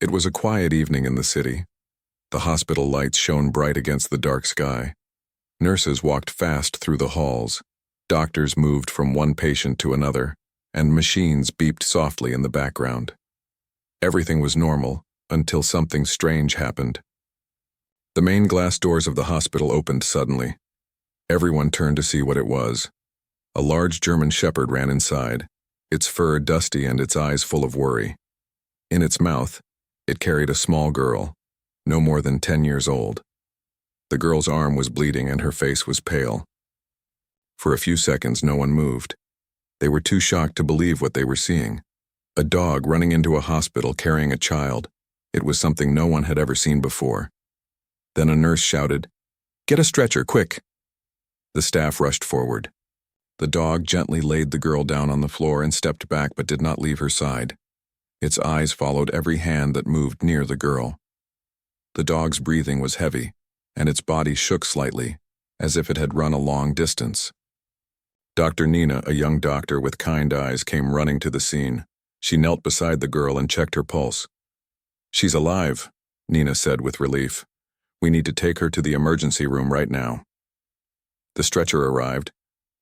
It was a quiet evening in the city. The hospital lights shone bright against the dark sky. Nurses walked fast through the halls. Doctors moved from one patient to another, and machines beeped softly in the background. Everything was normal until something strange happened. The main glass doors of the hospital opened suddenly. Everyone turned to see what it was. A large German shepherd ran inside, its fur dusty and its eyes full of worry. In its mouth, it carried a small girl, no more than 10 years old. The girl's arm was bleeding and her face was pale. For a few seconds, no one moved. They were too shocked to believe what they were seeing. A dog running into a hospital carrying a child. It was something no one had ever seen before. Then a nurse shouted, "Get a stretcher, quick!" The staff rushed forward. The dog gently laid the girl down on the floor and stepped back but did not leave her side. Its eyes followed every hand that moved near the girl. The dog's breathing was heavy, and its body shook slightly, as if it had run a long distance. Dr. Nina, a young doctor with kind eyes, came running to the scene. She knelt beside the girl and checked her pulse. "She's alive," Nina said with relief. "We need to take her to the emergency room right now." The stretcher arrived,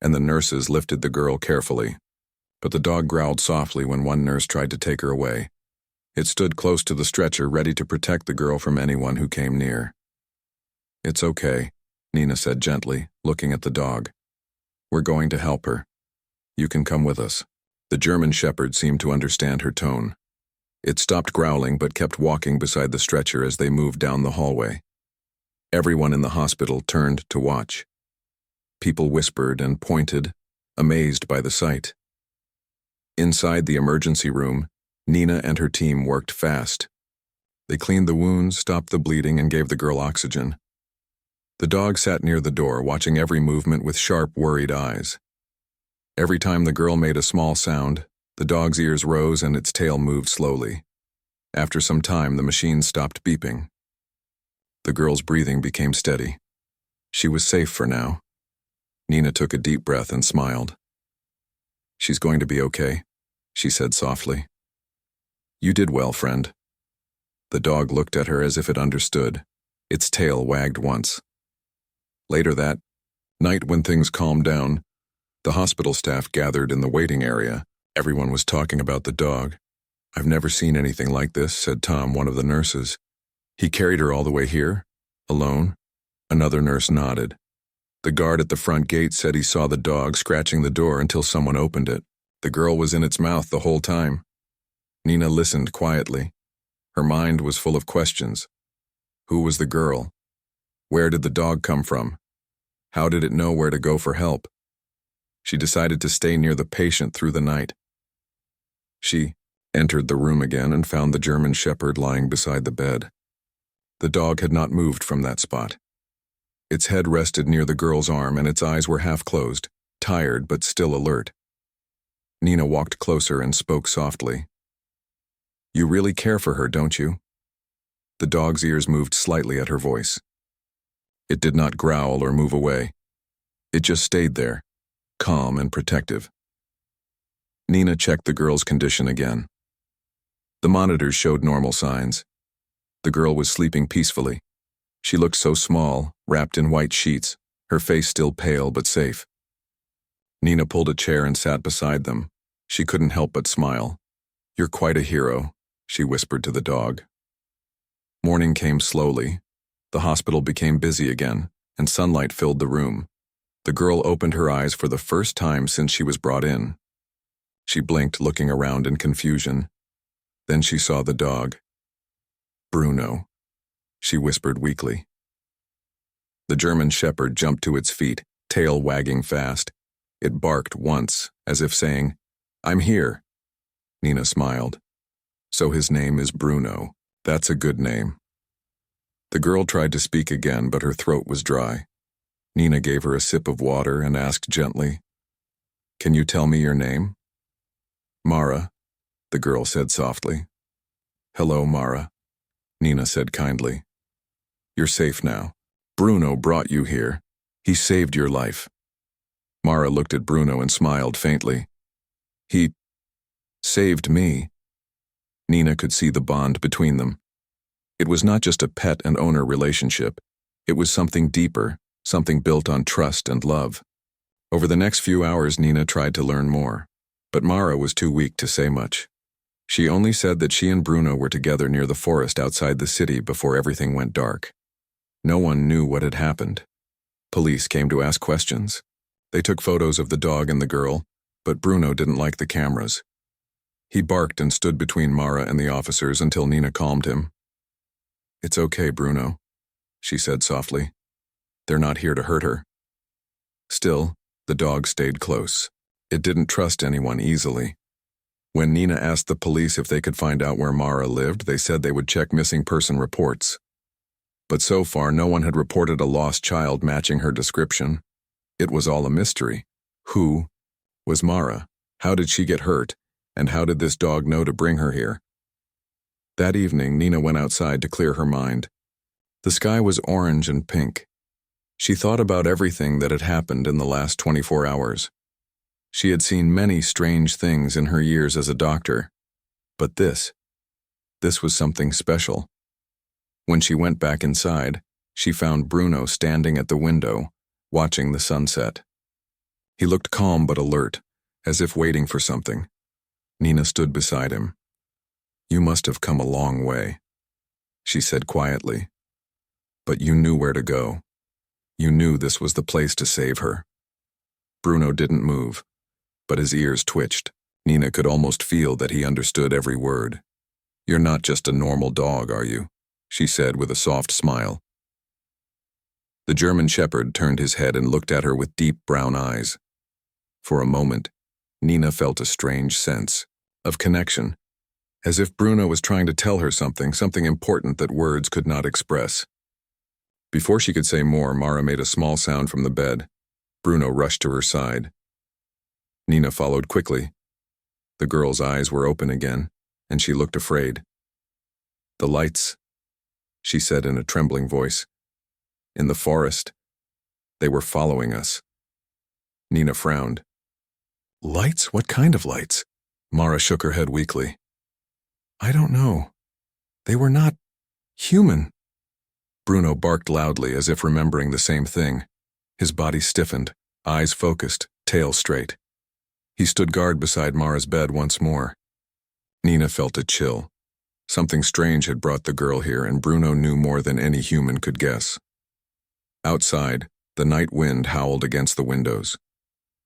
and the nurses lifted the girl carefully. But the dog growled softly when one nurse tried to take her away. It stood close to the stretcher, ready to protect the girl from anyone who came near. "It's okay," Nina said gently, looking at the dog. "We're going to help her. You can come with us." The German shepherd seemed to understand her tone. It stopped growling but kept walking beside the stretcher as they moved down the hallway. Everyone in the hospital turned to watch. People whispered and pointed, amazed by the sight. Inside the emergency room, Nina and her team worked fast. They cleaned the wounds, stopped the bleeding, and gave the girl oxygen. The dog sat near the door, watching every movement with sharp, worried eyes. Every time the girl made a small sound, the dog's ears rose and its tail moved slowly. After some time, the machine stopped beeping. The girl's breathing became steady. She was safe for now. Nina took a deep breath and smiled. "She's going to be okay," she said softly. "You did well, friend." The dog looked at her as if it understood. Its tail wagged once. Later that night, when things calmed down, the hospital staff gathered in the waiting area. Everyone was talking about the dog. "I've never seen anything like this," said Tom, one of the nurses. "He carried her all the way here? Alone?" Another nurse nodded. The guard at the front gate said he saw the dog scratching the door until someone opened it. The girl was in its mouth the whole time. Nina listened quietly. Her mind was full of questions. Who was the girl? Where did the dog come from? How did it know where to go for help? She decided to stay near the patient through the night. She entered the room again and found the German shepherd lying beside the bed. The dog had not moved from that spot. Its head rested near the girl's arm and its eyes were half closed, tired but still alert. Nina walked closer and spoke softly. "You really care for her, don't you?" The dog's ears moved slightly at her voice. It did not growl or move away. It just stayed there, calm and protective. Nina checked the girl's condition again. The monitors showed normal signs. The girl was sleeping peacefully. She looked so small, wrapped in white sheets, her face still pale but safe. Nina pulled a chair and sat beside them. She couldn't help but smile. "You're quite a hero," she whispered to the dog. Morning came slowly. The hospital became busy again, and sunlight filled the room. The girl opened her eyes for the first time since she was brought in. She blinked, looking around in confusion. Then she saw the dog. "Bruno," she whispered weakly. The German shepherd jumped to its feet, tail wagging fast. It barked once, as if saying, "I'm here." Nina smiled. "So his name is Bruno. That's a good name." The girl tried to speak again, but her throat was dry. Nina gave her a sip of water and asked gently, "Can you tell me your name?" "Mara," the girl said softly. "Hello, Mara," Nina said kindly. "You're safe now. Bruno brought you here. He saved your life." Mara looked at Bruno and smiled faintly. "He saved me." Nina could see the bond between them. It was not just a pet and owner relationship. It was something deeper, something built on trust and love. Over the next few hours, Nina tried to learn more, but Mara was too weak to say much. She only said that she and Bruno were together near the forest outside the city before everything went dark. No one knew what had happened. Police came to ask questions. They took photos of the dog and the girl, but Bruno didn't like the cameras. He barked and stood between Mara and the officers until Nina calmed him. "It's okay, Bruno," she said softly. "They're not here to hurt her." Still, the dog stayed close. It didn't trust anyone easily. When Nina asked the police if they could find out where Mara lived, they said they would check missing person reports. But so far, no one had reported a lost child matching her description. It was all a mystery. Who was Mara? How did she get hurt? And how did this dog know to bring her here? That evening, Nina went outside to clear her mind. The sky was orange and pink. She thought about everything that had happened in the last 24 hours. She had seen many strange things in her years as a doctor, but this was something special. When she went back inside, she found Bruno standing at the window, watching the sunset. He looked calm but alert, as if waiting for something. Nina stood beside him. "You must have come a long way," she said quietly. "But you knew where to go. You knew this was the place to save her." Bruno didn't move, but his ears twitched. Nina could almost feel that he understood every word. "You're not just a normal dog, are you?" she said with a soft smile. The German shepherd turned his head and looked at her with deep brown eyes. For a moment, Nina felt a strange sense of connection, as if Bruno was trying to tell her something important that words could not express. Before she could say more, Mara made a small sound from the bed. Bruno rushed to her side. Nina followed quickly. The girl's eyes were open again, and she looked afraid. "The lights," she said in a trembling voice. "In the forest. They were following us." Nina frowned. "Lights? What kind of lights?" Mara shook her head weakly. "I don't know. They were not human." Bruno barked loudly as if remembering the same thing. His body stiffened, eyes focused, tail straight. He stood guard beside Mara's bed once more. Nina felt a chill. Something strange had brought the girl here, and Bruno knew more than any human could guess. Outside, the night wind howled against the windows.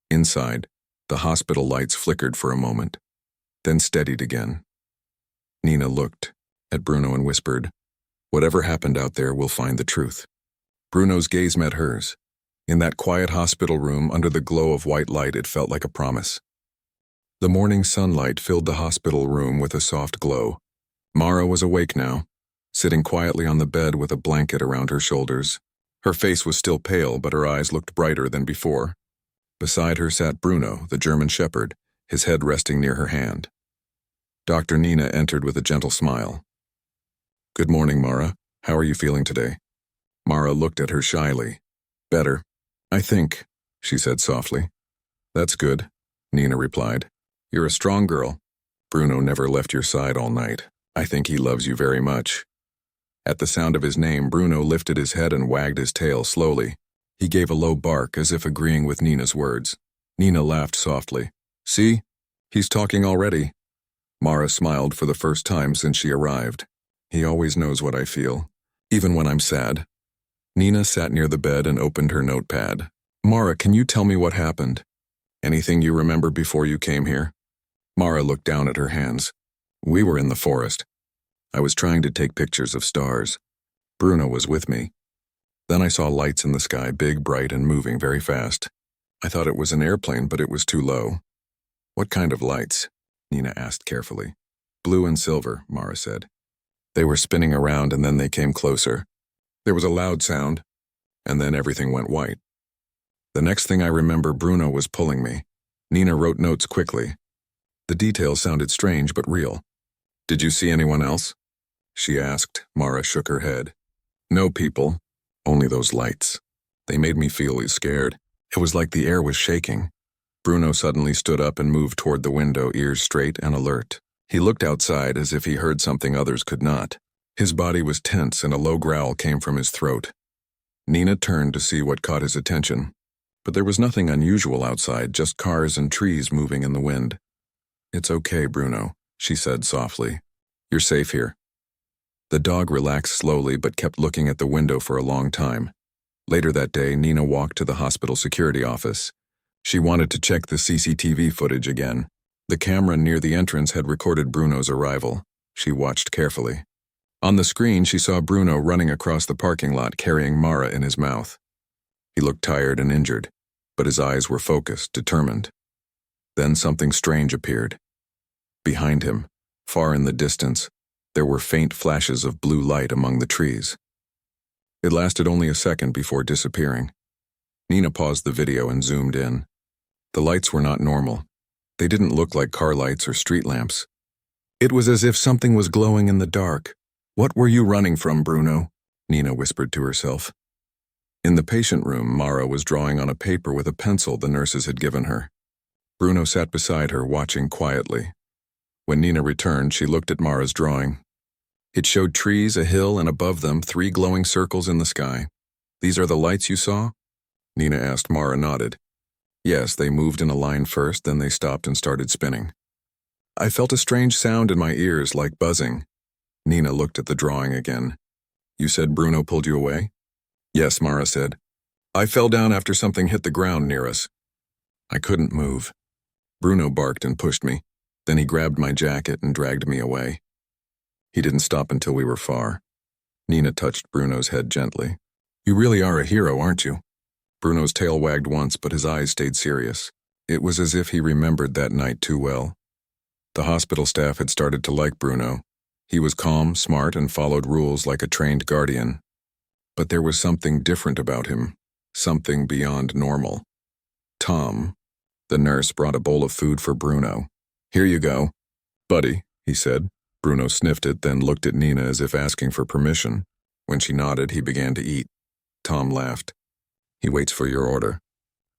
Inside, the hospital lights flickered for a moment, then steadied again. Nina looked at Bruno and whispered, "Whatever happened out there, we'll find the truth." Bruno's gaze met hers. In that quiet hospital room, under the glow of white light, it felt like a promise. The morning sunlight filled the hospital room with a soft glow. Mara was awake now, sitting quietly on the bed with a blanket around her shoulders. Her face was still pale, but her eyes looked brighter than before. Beside her sat Bruno, the German shepherd, his head resting near her hand. Dr. Nina entered with a gentle smile. "Good morning, Mara. How are you feeling today?" Mara looked at her shyly. "Better, I think," she said softly. "That's good," Nina replied. "You're a strong girl. Bruno never left your side all night. I think he loves you very much." At the sound of his name, Bruno lifted his head and wagged his tail slowly. He gave a low bark as if agreeing with Nina's words. Nina laughed softly. "See? He's talking already." Mara smiled for the first time since she arrived. "He always knows what I feel, even when I'm sad." Nina sat near the bed and opened her notepad. "Mara, can you tell me what happened? Anything you remember before you came here?" Mara looked down at her hands. "We were in the forest. I was trying to take pictures of stars. Bruno was with me. Then I saw lights in the sky, big, bright, and moving very fast. I thought it was an airplane, but it was too low." "What kind of lights?" Nina asked carefully. "Blue and silver," Mara said. "They were spinning around and then they came closer. There was a loud sound, and then everything went white. The next thing I remember, Bruno was pulling me." Nina wrote notes quickly. The details sounded strange but real. "Did you see anyone else?" she asked. Mara shook her head. "No people, only those lights. They made me feel scared. It was like the air was shaking." Bruno suddenly stood up and moved toward the window, ears straight and alert. He looked outside as if he heard something others could not. His body was tense and a low growl came from his throat. Nina turned to see what caught his attention. But there was nothing unusual outside, just cars and trees moving in the wind. "It's okay, Bruno," she said softly. "You're safe here." The dog relaxed slowly but kept looking at the window for a long time. Later that day, Nina walked to the hospital security office. She wanted to check the CCTV footage again. The camera near the entrance had recorded Bruno's arrival. She watched carefully. On the screen, she saw Bruno running across the parking lot carrying Mara in his mouth. He looked tired and injured, but his eyes were focused, determined. Then something strange appeared. Behind him, far in the distance, there were faint flashes of blue light among the trees. It lasted only a second before disappearing. Nina paused the video and zoomed in. The lights were not normal. They didn't look like car lights or street lamps. It was as if something was glowing in the dark. "What were you running from, Bruno?" Nina whispered to herself. In the patient room, Mara was drawing on a paper with a pencil the nurses had given her. Bruno sat beside her, watching quietly. When Nina returned, she looked at Mara's drawing. It showed trees, a hill, and above them, 3 glowing circles in the sky. "These are the lights you saw?" Nina asked. Mara nodded. "Yes, they moved in a line first, then they stopped and started spinning. I felt a strange sound in my ears, like buzzing." Nina looked at the drawing again. "You said Bruno pulled you away?" "Yes," Mara said. "I fell down after something hit the ground near us. I couldn't move. Bruno barked and pushed me. Then he grabbed my jacket and dragged me away. He didn't stop until we were far." Nina touched Bruno's head gently. "You really are a hero, aren't you?" Bruno's tail wagged once, but his eyes stayed serious. It was as if he remembered that night too well. The hospital staff had started to like Bruno. He was calm, smart, and followed rules like a trained guardian. But there was something different about him, something beyond normal. Tom, the nurse, brought a bowl of food for Bruno. "Here you go." "Buddy," he said. Bruno sniffed it, then looked at Nina as if asking for permission. When she nodded, he began to eat. Tom laughed. "He waits for your order."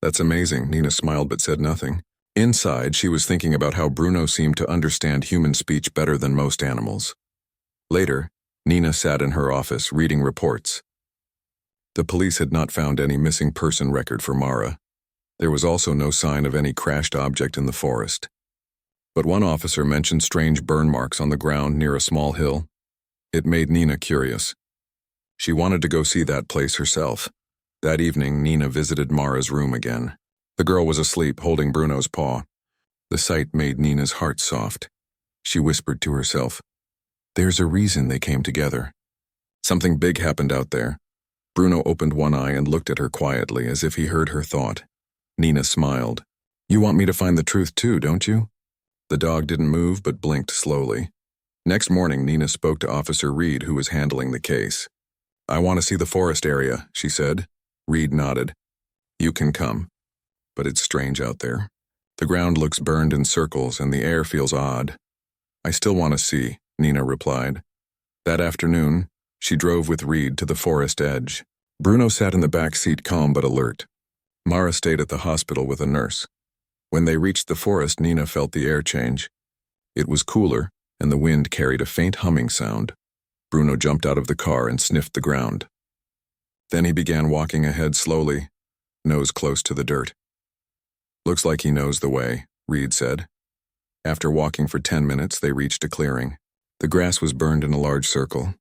"That's amazing." Nina smiled but said nothing. Inside, she was thinking about how Bruno seemed to understand human speech better than most animals. Later, Nina sat in her office, reading reports. The police had not found any missing person record for Mara. There was also no sign of any crashed object in the forest. But one officer mentioned strange burn marks on the ground near a small hill. It made Nina curious. She wanted to go see that place herself. That evening, Nina visited Mara's room again. The girl was asleep, holding Bruno's paw. The sight made Nina's heart soft. She whispered to herself, "There's a reason they came together." Something big happened out there. Bruno opened one eye and looked at her quietly, as if he heard her thought. Nina smiled. "You want me to find the truth too, don't you?" The dog didn't move but blinked slowly. Next morning, Nina spoke to Officer Reed, who was handling the case. "I want to see the forest area," she said. Reed nodded. "You can come. But it's strange out there. The ground looks burned in circles and the air feels odd." "I still want to see," Nina replied. That afternoon, she drove with Reed to the forest edge. Bruno sat in the back seat, calm but alert. Mara stayed at the hospital with a nurse. When they reached the forest, Nina felt the air change. It was cooler, and the wind carried a faint humming sound. Bruno jumped out of the car and sniffed the ground. Then he began walking ahead slowly, nose close to the dirt. "Looks like he knows the way," Reed said. After walking for 10 minutes, they reached a clearing. The grass was burned in a large circle.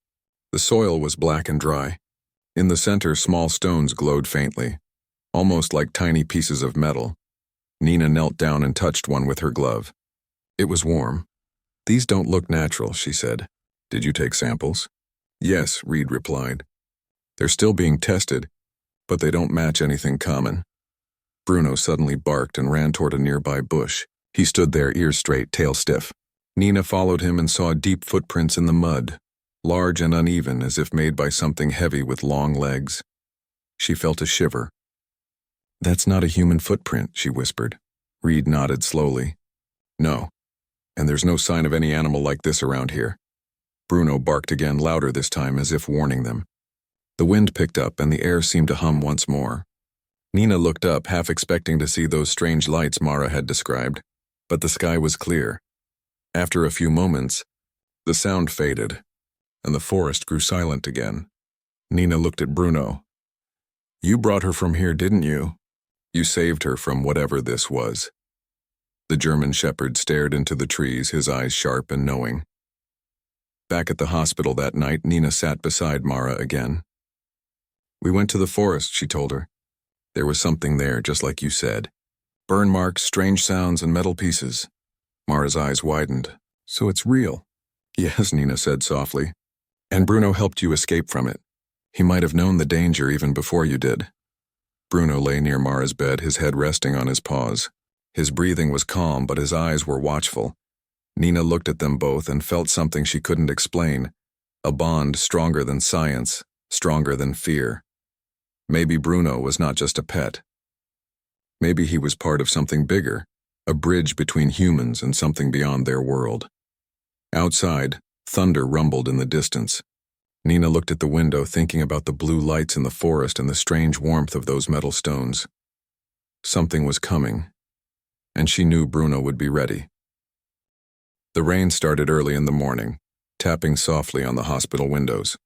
The soil was black and dry. In the center, small stones glowed faintly, almost like tiny pieces of metal. Nina knelt down and touched one with her glove. It was warm. "These don't look natural," she said. "Did you take samples?" "Yes," Reed replied. "They're still being tested, but they don't match anything common." Bruno suddenly barked and ran toward a nearby bush. He stood there, ears straight, tail stiff. Nina followed him and saw deep footprints in the mud, large and uneven, as if made by something heavy with long legs. She felt a shiver. "That's not a human footprint," she whispered. Reed nodded slowly. "No, and there's no sign of any animal like this around here." Bruno barked again, louder this time, as if warning them. The wind picked up and the air seemed to hum once more. Nina looked up, half expecting to see those strange lights Mara had described, but the sky was clear. After a few moments, the sound faded, and the forest grew silent again. Nina looked at Bruno. "You brought her from here, didn't you? You saved her from whatever this was." The German shepherd stared into the trees, his eyes sharp and knowing. Back at the hospital that night, Nina sat beside Mara again. "We went to the forest," she told her. "There was something there, just like you said. Burn marks, strange sounds, and metal pieces." Mara's eyes widened. "So it's real?" "Yes," Nina said softly. "And Bruno helped you escape from it. He might have known the danger even before you did." Bruno lay near Mara's bed, his head resting on his paws. His breathing was calm, but his eyes were watchful. Nina looked at them both and felt something she couldn't explain, a bond stronger than science, stronger than fear. Maybe Bruno was not just a pet. Maybe he was part of something bigger, a bridge between humans and something beyond their world. Outside, thunder rumbled in the distance. Nina looked at the window, thinking about the blue lights in the forest and the strange warmth of those metal stones. Something was coming, and she knew Bruno would be ready. The rain started early in the morning, tapping softly on the hospital windows.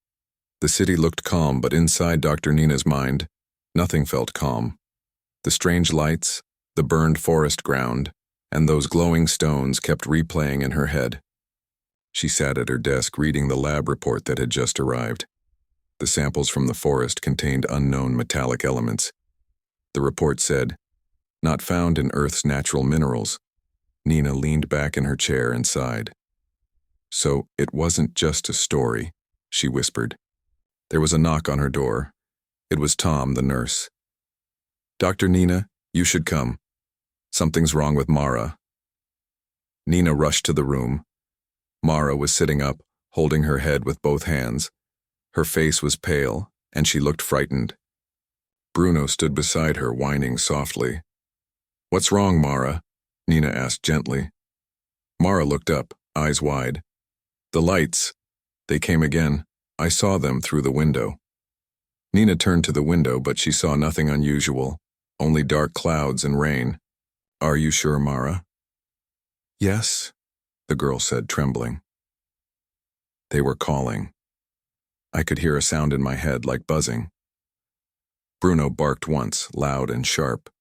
The city looked calm, but inside Dr. Nina's mind, nothing felt calm. The strange lights, the burned forest ground, and those glowing stones kept replaying in her head. She sat at her desk reading the lab report that had just arrived. The samples from the forest contained unknown metallic elements. The report said, "Not found in Earth's natural minerals." Nina leaned back in her chair and sighed. "So it wasn't just a story," she whispered. There was a knock on her door. It was Tom, the nurse. "Dr. Nina, you should come. Something's wrong with Mara." Nina rushed to the room. Mara was sitting up, holding her head with both hands. Her face was pale, and she looked frightened. Bruno stood beside her, whining softly. "What's wrong, Mara?" Nina asked gently. Mara looked up, eyes wide. "The lights. They came again. I saw them through the window." Nina turned to the window, but she saw nothing unusual, only dark clouds and rain. "Are you sure, Mara?" "Yes," the girl said, trembling. They were calling. I could hear a sound in my head like buzzing. Bruno barked once, loud and sharp.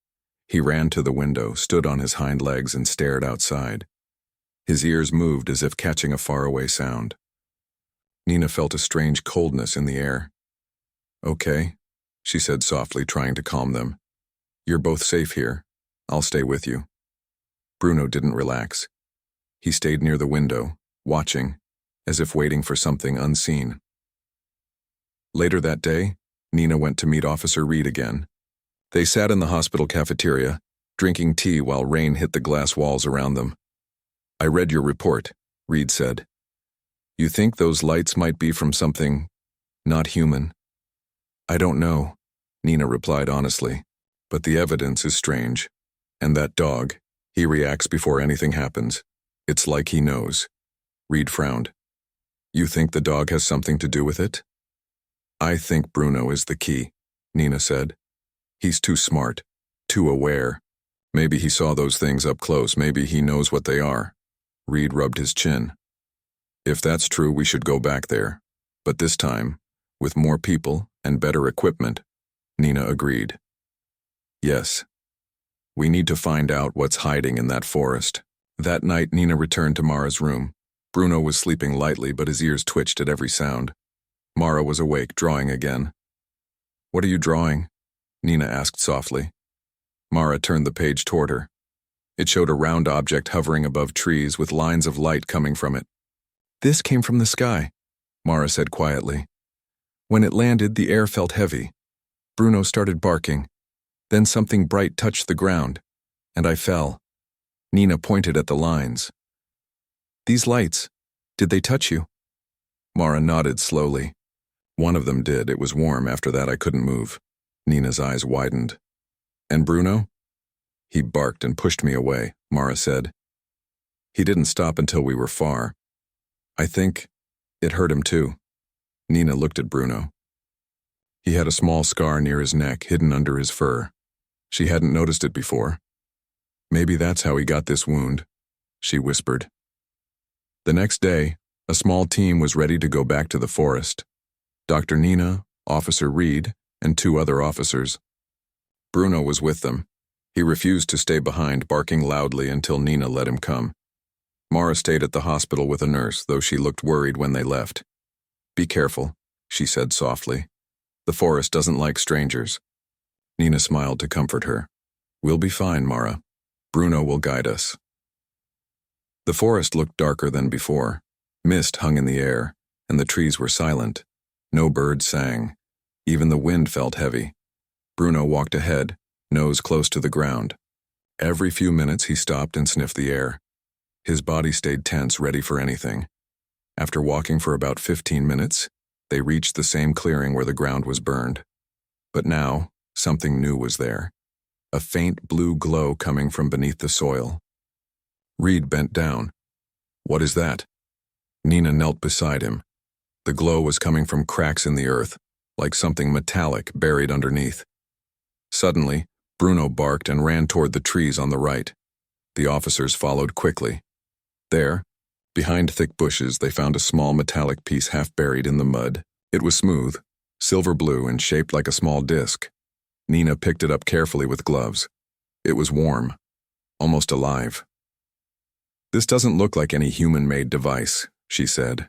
He ran to the window, stood on his hind legs, and stared outside. His ears moved as if catching a faraway sound. Nina felt a strange coldness in the air. "Okay," she said softly, trying to calm them. "You're both safe here. I'll stay with you." Bruno didn't relax. He stayed near the window, watching, as if waiting for something unseen. Later that day, Nina went to meet Officer Reed again. They sat in the hospital cafeteria, drinking tea while rain hit the glass walls around them. "I read your report," Reed said. "You think those lights might be from something not human?" "I don't know," Nina replied honestly, "but the evidence is strange. And that dog, he reacts before anything happens. It's like he knows." Reed frowned. "You think the dog has something to do with it?" "I think Bruno is the key," Nina said. "He's too smart, too aware. Maybe he saw those things up close, maybe he knows what they are." Reed rubbed his chin. "If that's true, we should go back there. But this time, with more people and better equipment," Nina agreed. "Yes. We need to find out what's hiding in that forest." That night, Nina returned to Mara's room. Bruno was sleeping lightly, but his ears twitched at every sound. Mara was awake, drawing again. "What are you drawing?" Nina asked softly. Mara turned the page toward her. It showed a round object hovering above trees with lines of light coming from it. "This came from the sky," Mara said quietly. "When it landed, the air felt heavy. Bruno started barking. Then something bright touched the ground, and I fell." Nina pointed at the lines. "These lights, did they touch you?" Mara nodded slowly. "One of them did. It was warm. After that, I couldn't move." Nina's eyes widened. "And Bruno?" "He barked and pushed me away," Mara said. "He didn't stop until we were far. I think it hurt him too." Nina looked at Bruno. He had a small scar near his neck, hidden under his fur. She hadn't noticed it before. "Maybe that's how he got this wound," she whispered. The next day, a small team was ready to go back to the forest. Dr. Nina, Officer Reed, and 2 other officers. Bruno was with them. He refused to stay behind, barking loudly until Nina let him come. Mara stayed at the hospital with a nurse, though she looked worried when they left. "Be careful," she said softly. "The forest doesn't like strangers." Nina smiled to comfort her. "We'll be fine, Mara. Bruno will guide us." The forest looked darker than before. Mist hung in the air, and the trees were silent. No birds sang. Even the wind felt heavy. Bruno walked ahead, nose close to the ground. Every few minutes he stopped and sniffed the air. His body stayed tense, ready for anything. After walking for about 15 minutes, they reached the same clearing where the ground was burned. But now, something new was there. A faint blue glow coming from beneath the soil. Reed bent down. "What is that?" Nina knelt beside him. The glow was coming from cracks in the earth, like something metallic buried underneath. Suddenly, Bruno barked and ran toward the trees on the right. The officers followed quickly. There, behind thick bushes, they found a small metallic piece half buried in the mud. It was smooth, silver blue, and shaped like a small disc. Nina picked it up carefully with gloves. It was warm, almost alive. "This doesn't look like any human-made device," she said.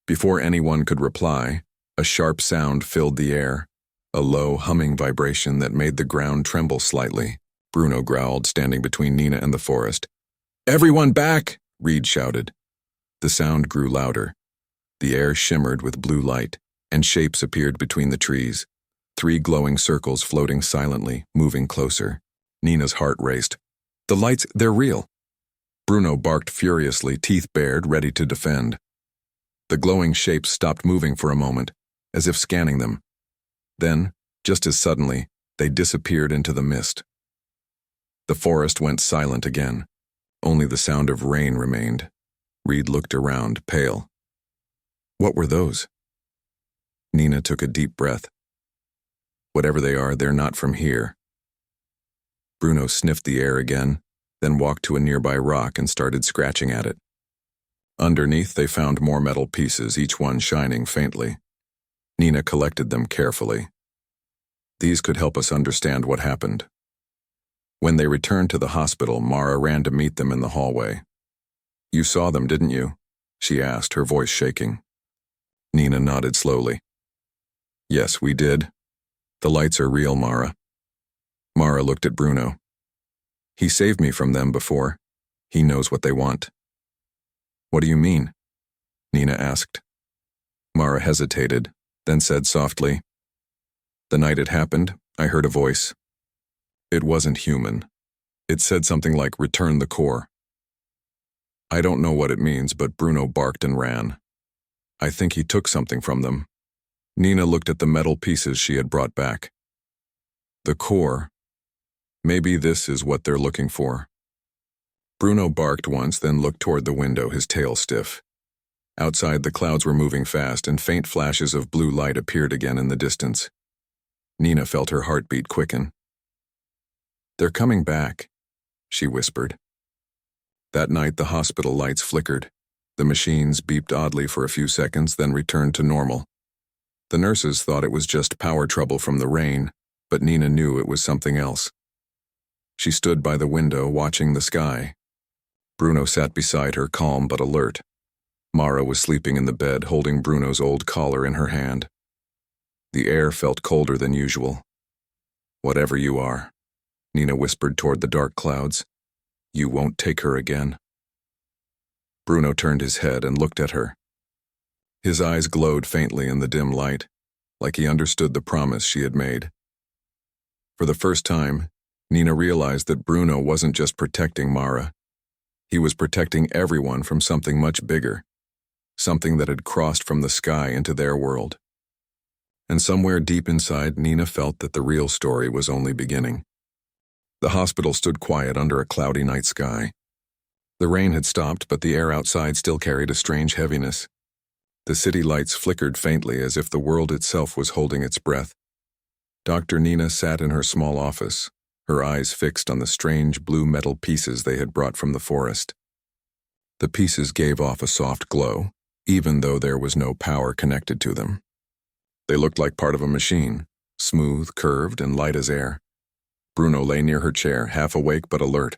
Before anyone could reply, a sharp sound filled the air, a low, humming vibration that made the ground tremble slightly. Bruno growled, standing between Nina and the forest. "Everyone back!" Reed shouted. The sound grew louder. The air shimmered with blue light, and shapes appeared between the trees. 3 glowing circles floating silently, moving closer. Nina's heart raced. "The lights, they're real!" Bruno barked furiously, teeth bared, ready to defend. The glowing shapes stopped moving for a moment, as if scanning them. Then, just as suddenly, they disappeared into the mist. The forest went silent again. Only the sound of rain remained. Reed looked around, pale. "What were those?" Nina took a deep breath. "Whatever they are, they're not from here." Bruno sniffed the air again, then walked to a nearby rock and started scratching at it. Underneath, they found more metal pieces, each one shining faintly. Nina collected them carefully. "These could help us understand what happened." When they returned to the hospital, Mara ran to meet them in the hallway. "You saw them, didn't you?" she asked, her voice shaking. Nina nodded slowly. "Yes, we did. The lights are real, Mara." Mara looked at Bruno. "He saved me from them before. He knows what they want." "What do you mean?" Nina asked. Mara hesitated, then said softly, "The night it happened, I heard a voice. It wasn't human. It said something like, 'Return the core.' I don't know what it means, but Bruno barked and ran. I think he took something from them." Nina looked at the metal pieces she had brought back. "The core. Maybe this is what they're looking for." Bruno barked once, then looked toward the window, his tail stiff. Outside, the clouds were moving fast, and faint flashes of blue light appeared again in the distance. Nina felt her heartbeat quicken. "They're coming back," she whispered. That night, the hospital lights flickered. The machines beeped oddly for a few seconds, then returned to normal. The nurses thought it was just power trouble from the rain, but Nina knew it was something else. She stood by the window, watching the sky. Bruno sat beside her, calm but alert. Mara was sleeping in the bed, holding Bruno's old collar in her hand. The air felt colder than usual. "Whatever you are," Nina whispered toward the dark clouds, "you won't take her again." Bruno turned his head and looked at her. His eyes glowed faintly in the dim light, like he understood the promise she had made. For the first time, Nina realized that Bruno wasn't just protecting Mara. He was protecting everyone from something much bigger, something that had crossed from the sky into their world. And somewhere deep inside, Nina felt that the real story was only beginning. The hospital stood quiet under a cloudy night sky. The rain had stopped, but the air outside still carried a strange heaviness. The city lights flickered faintly, as if the world itself was holding its breath. Dr. Nina sat in her small office, her eyes fixed on the strange blue metal pieces they had brought from the forest. The pieces gave off a soft glow, even though there was no power connected to them. They looked like part of a machine, smooth, curved, and light as air. Bruno lay near her chair, half awake but alert.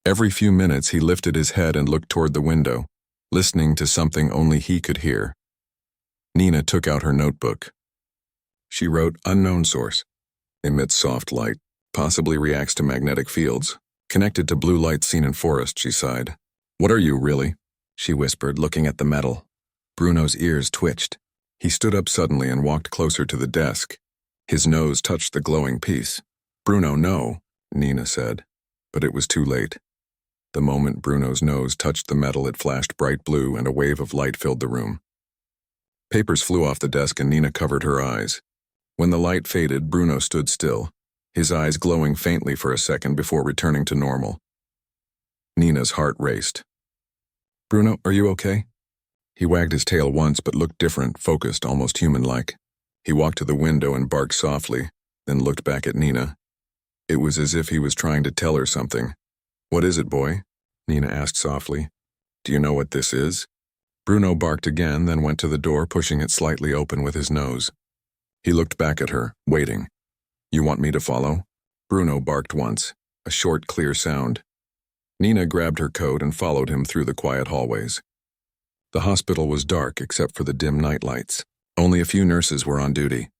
Every few minutes he lifted his head and looked toward the window, listening to something only he could hear. Nina took out her notebook. She wrote, "Unknown source. Emits soft light, possibly reacts to magnetic fields. Connected to blue light seen in forest," she sighed. "What are you, really?" she whispered, looking at the metal. Bruno's ears twitched. He stood up suddenly and walked closer to the desk. His nose touched the glowing piece. "Bruno, no," Nina said, but it was too late. The moment Bruno's nose touched the metal, it flashed bright blue and a wave of light filled the room. Papers flew off the desk and Nina covered her eyes. When the light faded, Bruno stood still, his eyes glowing faintly for a second before returning to normal. Nina's heart raced. "Bruno, are you okay?" He wagged his tail once but looked different, focused, almost human-like. He walked to the window and barked softly, then looked back at Nina. It was as if he was trying to tell her something. "What is it, boy?" Nina asked softly. "Do you know what this is?" Bruno barked again, then went to the door, pushing it slightly open with his nose. He looked back at her, waiting. "You want me to follow?" Bruno barked once, a short, clear sound. Nina grabbed her coat and followed him through the quiet hallways. The hospital was dark except for the dim night lights. Only a few nurses were on duty.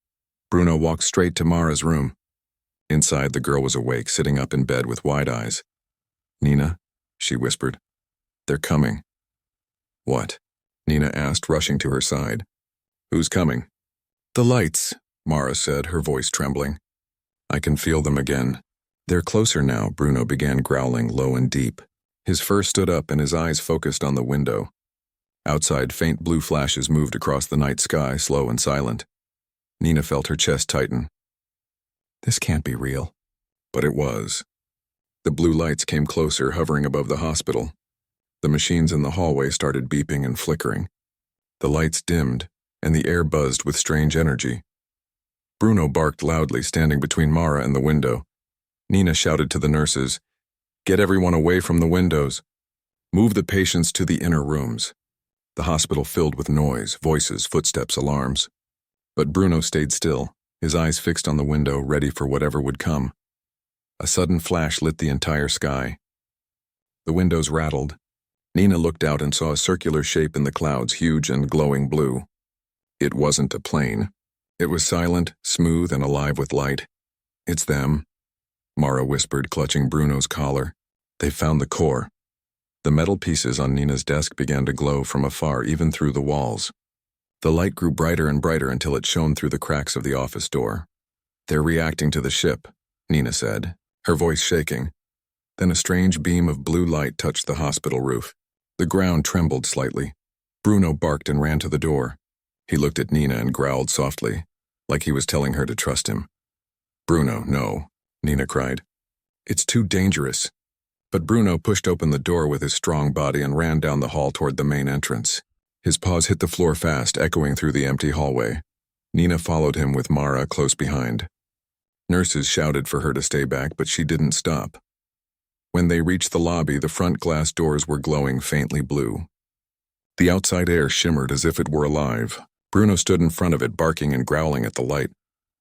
Bruno walked straight to Mara's room. Inside, the girl was awake, sitting up in bed with wide eyes. "Nina," she whispered. "They're coming." "What?" Nina asked, rushing to her side. "Who's coming?" "The lights," Mara said, her voice trembling. "I can feel them again." "They're closer now," Bruno began, growling low and deep. His fur stood up and his eyes focused on the window. Outside, faint blue flashes moved across the night sky, slow and silent. Nina felt her chest tighten. This can't be real. But it was. The blue lights came closer, hovering above the hospital. The machines in the hallway started beeping and flickering. The lights dimmed, and the air buzzed with strange energy. Bruno barked loudly, standing between Mara and the window. Nina shouted to the nurses, "Get everyone away from the windows. Move the patients to the inner rooms." The hospital filled with noise, voices, footsteps, alarms. But Bruno stayed still, his eyes fixed on the window, ready for whatever would come. A sudden flash lit the entire sky. The windows rattled. Nina looked out and saw a circular shape in the clouds, huge and glowing blue. It wasn't a plane. It was silent, smooth, and alive with light. "It's them," Mara whispered, clutching Bruno's collar. "They found the core." The metal pieces on Nina's desk began to glow from afar, even through the walls. The light grew brighter and brighter until it shone through the cracks of the office door. "They're reacting to the ship," Nina said, her voice shaking. Then a strange beam of blue light touched the hospital roof. The ground trembled slightly. Bruno barked and ran to the door. He looked at Nina and growled softly, like he was telling her to trust him. "Bruno, no," Nina cried. "It's too dangerous." But Bruno pushed open the door with his strong body and ran down the hall toward the main entrance. His paws hit the floor fast, echoing through the empty hallway. Nina followed him with Mara close behind. Nurses shouted for her to stay back, but she didn't stop. When they reached the lobby, the front glass doors were glowing faintly blue. The outside air shimmered as if it were alive. Bruno stood in front of it, barking and growling at the light.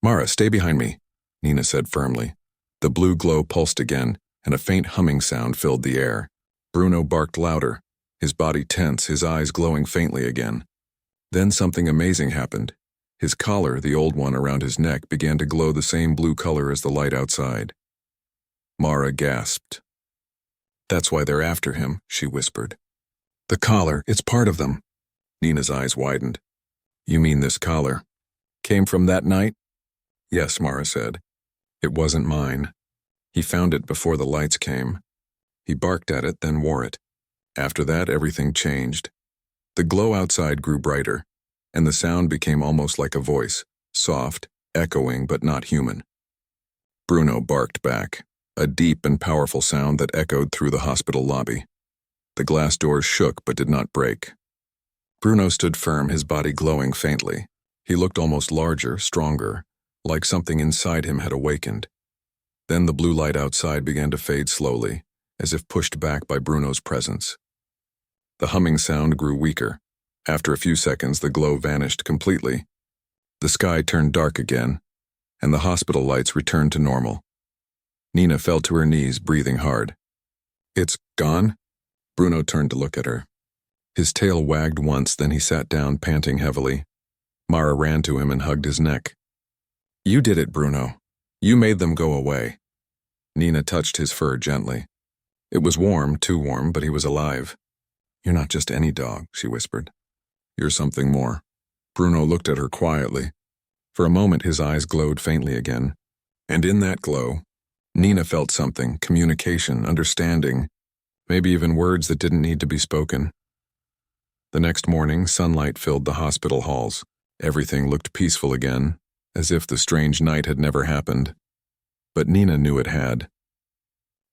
"Mara, stay behind me," Nina said firmly. The blue glow pulsed again, and a faint humming sound filled the air. Bruno barked louder, his body tense, his eyes glowing faintly again. Then something amazing happened. His collar, the old one around his neck, began to glow the same blue color as the light outside. Mara gasped. "That's why they're after him," she whispered. "The collar, it's part of them." Nina's eyes widened. "You mean this collar came from that night?" "Yes," Mara said. "It wasn't mine. He found it before the lights came. He barked at it, then wore it. After that, everything changed. The glow outside grew brighter, and the sound became almost like a voice, soft, echoing, but not human. Bruno barked back, a deep and powerful sound that echoed through the hospital lobby. The glass doors shook but did not break. Bruno stood firm, his body glowing faintly. He looked almost larger, stronger, like something inside him had awakened. Then the blue light outside began to fade slowly, as if pushed back by Bruno's presence. The humming sound grew weaker. After a few seconds, the glow vanished completely. The sky turned dark again, and the hospital lights returned to normal. Nina fell to her knees, breathing hard. "It's gone?" Bruno turned to look at her. His tail wagged once, then he sat down, panting heavily. Mara ran to him and hugged his neck. "You did it, Bruno. You made them go away." Nina touched his fur gently. It was warm, too warm, but he was alive. "You're not just any dog," she whispered. "You're something more." Bruno looked at her quietly. For a moment his eyes glowed faintly again. And in that glow, Nina felt something, communication, understanding, maybe even words that didn't need to be spoken. The next morning, sunlight filled the hospital halls. Everything looked peaceful again, as if the strange night had never happened. But Nina knew it had.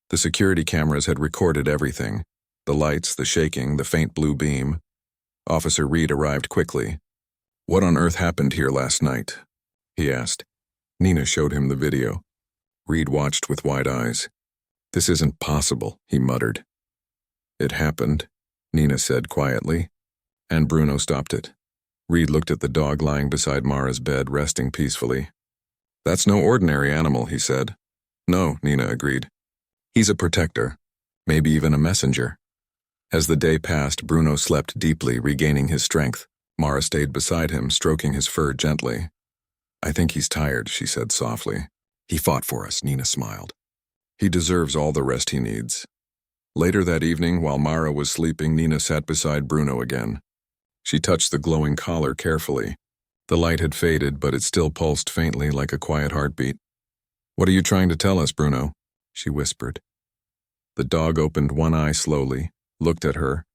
The security cameras had recorded everything. The lights, the shaking, the faint blue beam. Officer Reed arrived quickly. "What on earth happened here last night?" he asked. Nina showed him the video. Reed watched with wide eyes. "This isn't possible," he muttered. "It happened," Nina said quietly, and Bruno stopped it. Reed looked at the dog lying beside Mara's bed, resting peacefully. "That's no ordinary animal," he said. "No," Nina agreed. "He's a protector, maybe even a messenger." As the day passed, Bruno slept deeply, regaining his strength. Mara stayed beside him, stroking his fur gently. "I think he's tired," she said softly. "He fought for us," Nina smiled. "He deserves all the rest he needs." Later that evening, while Mara was sleeping, Nina sat beside Bruno again. She touched the glowing collar carefully. The light had faded, but it still pulsed faintly like a quiet heartbeat. "What are you trying to tell us, Bruno?" she whispered. The dog opened one eye slowly, looked at her,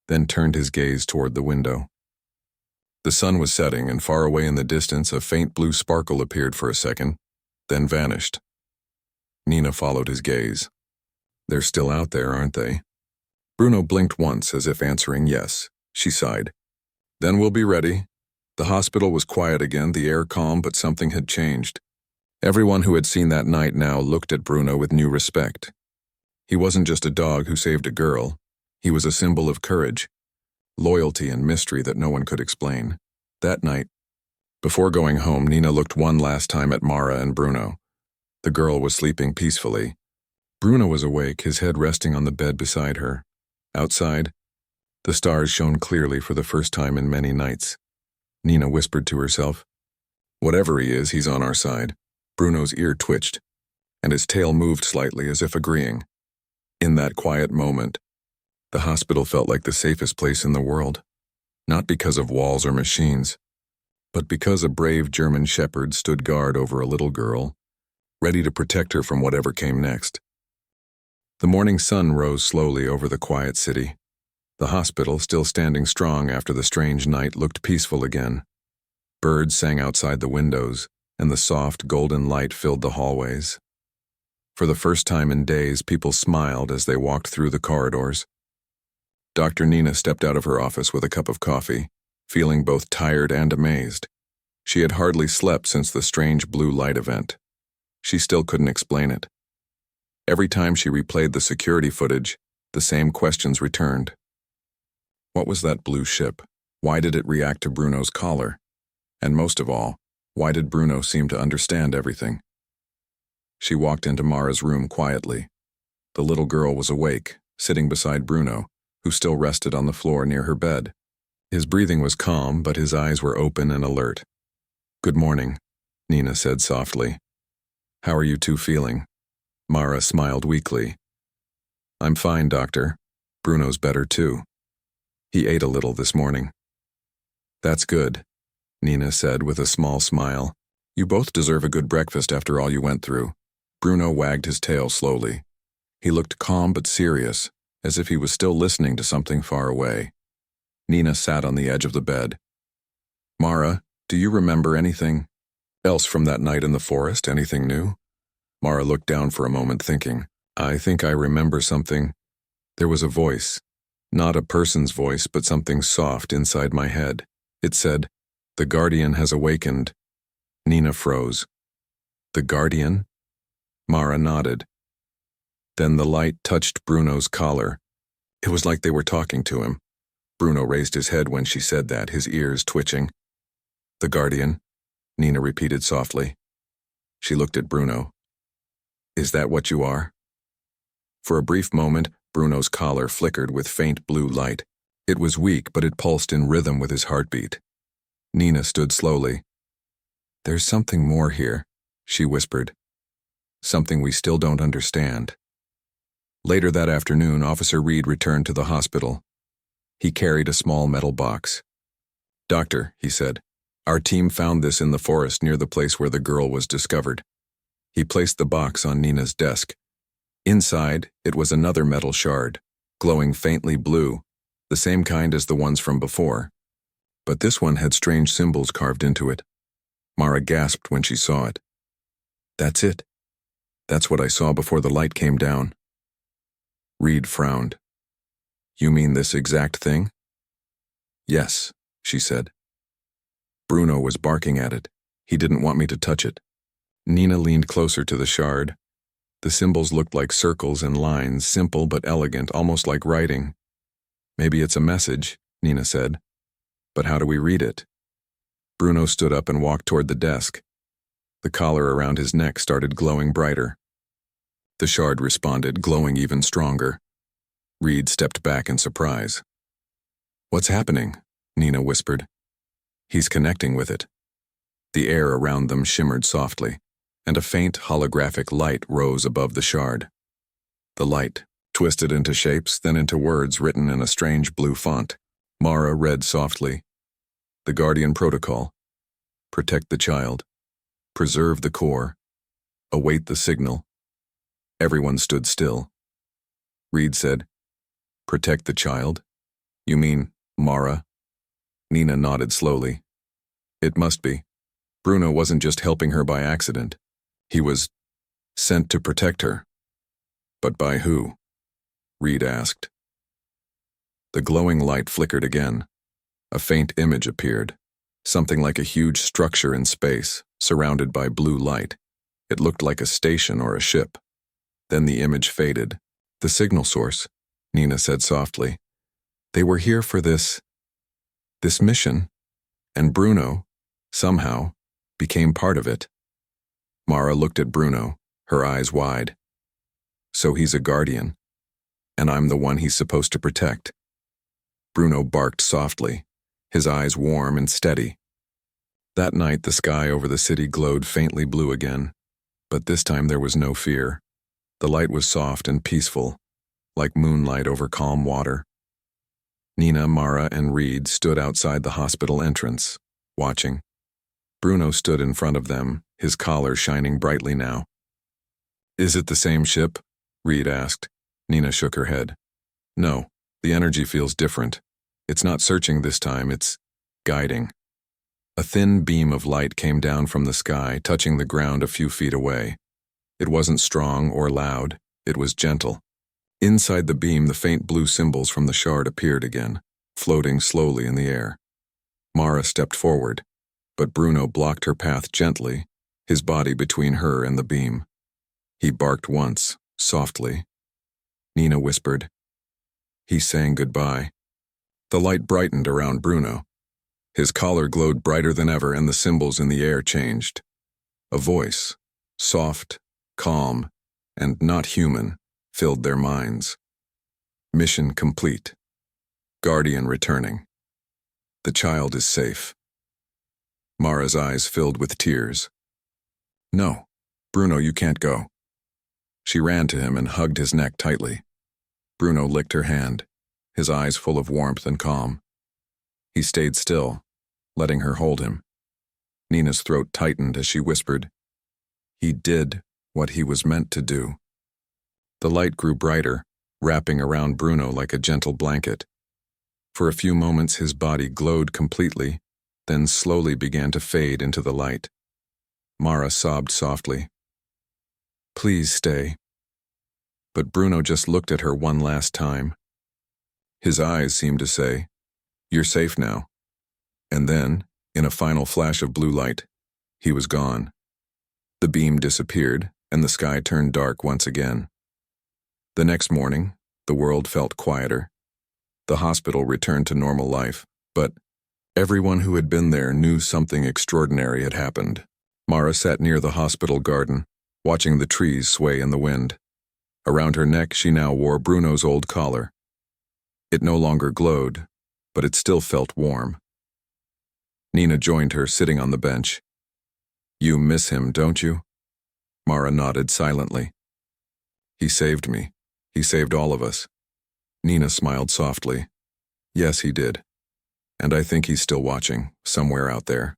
then turned his gaze toward the window. The sun was setting, and far away in the distance a faint blue sparkle appeared for a second, then vanished. Nina followed his gaze. "They're still out there, aren't they?" Bruno blinked once, as if answering yes. She sighed. "Then we'll be ready." The hospital was quiet again, the air calm, but something had changed. Everyone who had seen that night now looked at Bruno with new respect. He wasn't just a dog who saved a girl. He was a symbol of courage, loyalty, and mystery that no one could explain. That night, before going home, Nina looked one last time at Mara and Bruno. The girl was sleeping peacefully. Bruno was awake, his head resting on the bed beside her. Outside, the stars shone clearly for the first time in many nights. Nina whispered to herself, "Whatever he is, he's on our side." Bruno's ear twitched, and his tail moved slightly as if agreeing. In that quiet moment, the hospital felt like the safest place in the world, not because of walls or machines, but because a brave German shepherd stood guard over a little girl, ready to protect her from whatever came next. The morning sun rose slowly over the quiet city. The hospital, still standing strong after the strange night, looked peaceful again. Birds sang outside the windows, and the soft, golden light filled the hallways. For the first time in days, people smiled as they walked through the corridors. Dr. Nina stepped out of her office with a cup of coffee, feeling both tired and amazed. She had hardly slept since the strange blue light event. She still couldn't explain it. Every time she replayed the security footage, the same questions returned. What was that blue ship? Why did it react to Bruno's collar? And most of all, why did Bruno seem to understand everything? She walked into Mara's room quietly. The little girl was awake, sitting beside Bruno, who still rested on the floor near her bed. His breathing was calm, but his eyes were open and alert. "Good morning," Nina said softly. "How are you two feeling?" Mara smiled weakly. "I'm fine, doctor. Bruno's better too. He ate a little this morning." "That's good," Nina said with a small smile. "You both deserve a good breakfast after all you went through." Bruno wagged his tail slowly. He looked calm but serious, as if he was still listening to something far away. Nina sat on the edge of the bed. "Mara, do you remember anything else from that night in the forest? Anything new?" Mara looked down for a moment, thinking. "I think I remember something. There was a voice. Not a person's voice, but something soft inside my head. It said, 'The Guardian has awakened.'" Nina froze. "The Guardian?" Mara nodded. Then the light touched Bruno's collar. It was like they were talking to him. Bruno raised his head when she said that, his ears twitching. "The Guardian," Nina repeated softly. She looked at Bruno. "Is that what you are?" For a brief moment, Bruno's collar flickered with faint blue light. It was weak, but it pulsed in rhythm with his heartbeat. Nina stood slowly. "There's something more here," she whispered. "Something we still don't understand." Later that afternoon, Officer Reed returned to the hospital. He carried a small metal box. "Doctor," he said, "our team found this in the forest near the place where the girl was discovered." He placed the box on Nina's desk. Inside, it was another metal shard, glowing faintly blue, the same kind as the ones from before. But this one had strange symbols carved into it. Mara gasped when she saw it. "That's it. That's what I saw before the light came down." Reed frowned. "You mean this exact thing?" "Yes," she said. "Bruno was barking at it. He didn't want me to touch it." Nina leaned closer to the shard. The symbols looked like circles and lines, simple but elegant, almost like writing. "Maybe it's a message," Nina said. "But how do we read it?" Bruno stood up and walked toward the desk. The collar around his neck started glowing brighter. The shard responded, glowing even stronger. Reed stepped back in surprise. "What's happening?" Nina whispered. "He's connecting with it." The air around them shimmered softly, and a faint holographic light rose above the shard. The light twisted into shapes, then into words written in a strange blue font. Mara read softly. "The Guardian Protocol. Protect the child. Preserve the core. Await the signal." Everyone stood still. Reed said, "Protect the child? You mean Mara?" Nina nodded slowly. "It must be. Bruno wasn't just helping her by accident. He was sent to protect her." "But by who?" Reed asked. The glowing light flickered again. A faint image appeared, something like a huge structure in space, surrounded by blue light. It looked like a station or a ship. Then the image faded. "The signal source," Nina said softly. "They were here for this mission, and Bruno, somehow, became part of it." Mara looked at Bruno, her eyes wide. "So he's a guardian, and I'm the one he's supposed to protect." Bruno barked softly, his eyes warm and steady. That night, the sky over the city glowed faintly blue again, but this time there was no fear. The light was soft and peaceful, like moonlight over calm water. Nina, Mara, and Reed stood outside the hospital entrance, watching. Bruno stood in front of them, his collar shining brightly now. "Is it the same ship?" Reed asked. Nina shook her head. "No, the energy feels different. It's not searching this time, it's guiding." A thin beam of light came down from the sky, touching the ground a few feet away. It wasn't strong or loud, it was gentle. Inside the beam, the faint blue symbols from the shard appeared again, floating slowly in the air. Mara stepped forward, but Bruno blocked her path gently, his body between her and the beam. He barked once, softly. Nina whispered, "He's saying goodbye." The light brightened around Bruno. His collar glowed brighter than ever, and the symbols in the air changed. A voice, soft, calm, and not human, filled their minds. "Mission complete. Guardian returning. The child is safe." Mara's eyes filled with tears. "No, Bruno, you can't go." She ran to him and hugged his neck tightly. Bruno licked her hand, his eyes full of warmth and calm. He stayed still, letting her hold him. Nina's throat tightened as she whispered, "He did what he was meant to do." The light grew brighter, wrapping around Bruno like a gentle blanket. For a few moments his body glowed completely, then slowly began to fade into the light. Mara sobbed softly. "Please stay." But Bruno just looked at her one last time. His eyes seemed to say, "You're safe now." And then, in a final flash of blue light, he was gone. The beam disappeared, and the sky turned dark once again. The next morning, the world felt quieter. The hospital returned to normal life, but everyone who had been there knew something extraordinary had happened. Mara sat near the hospital garden, watching the trees sway in the wind. Around her neck she now wore Bruno's old collar. It no longer glowed, but it still felt warm. Nina joined her, sitting on the bench. "You miss him, don't you?" Mara nodded silently. "He saved me. He saved all of us." Nina smiled softly. "Yes, he did. And I think he's still watching, somewhere out there."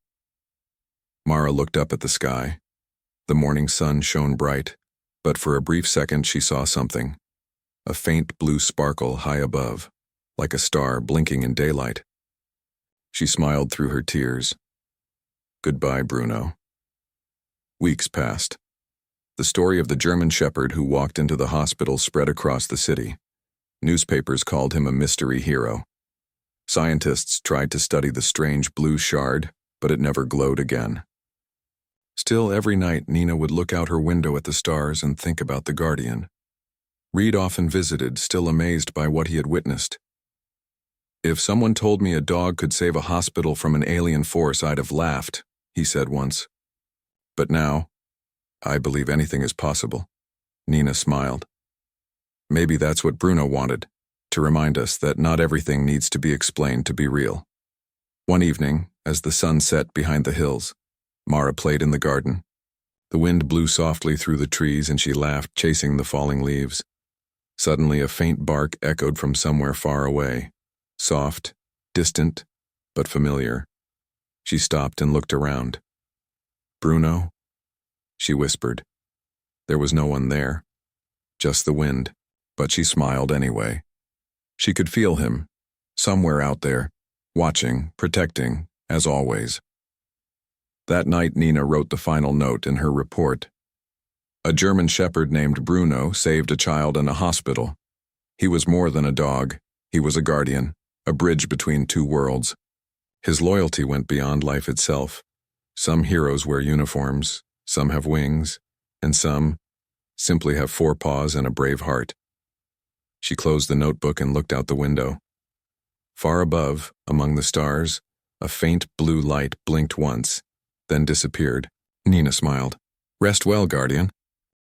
Mara looked up at the sky. The morning sun shone bright, but for a brief second she saw something. A faint blue sparkle high above, like a star blinking in daylight. She smiled through her tears. "Goodbye, Bruno." Weeks passed. The story of the German shepherd who walked into the hospital spread across the city. Newspapers called him a mystery hero. Scientists tried to study the strange blue shard, but it never glowed again. Still, every night Nina would look out her window at the stars and think about the guardian. Reed often visited, still amazed by what he had witnessed. "If someone told me a dog could save a hospital from an alien force, I'd have laughed," he said once. "But now, I believe anything is possible." Nina smiled. Maybe that's what Bruno wanted, to remind us that not everything needs to be explained to be real. One evening, as the sun set behind the hills, Mara played in the garden. The wind blew softly through the trees and she laughed, chasing the falling leaves. Suddenly a faint bark echoed from somewhere far away, soft, distant, but familiar. She stopped and looked around. "Bruno?" she whispered. There was no one there, just the wind, but she smiled anyway. She could feel him, somewhere out there, watching, protecting, as always. That night Nina wrote the final note in her report. A German shepherd named Bruno saved a child in a hospital. He was more than a dog. He was a guardian, a bridge between two worlds. His loyalty went beyond life itself. Some heroes wear uniforms, some have wings, and some simply have 4 paws and a brave heart. She closed the notebook and looked out the window. Far above, among the stars, a faint blue light blinked once, then disappeared. Nina smiled. "Rest well, Guardian."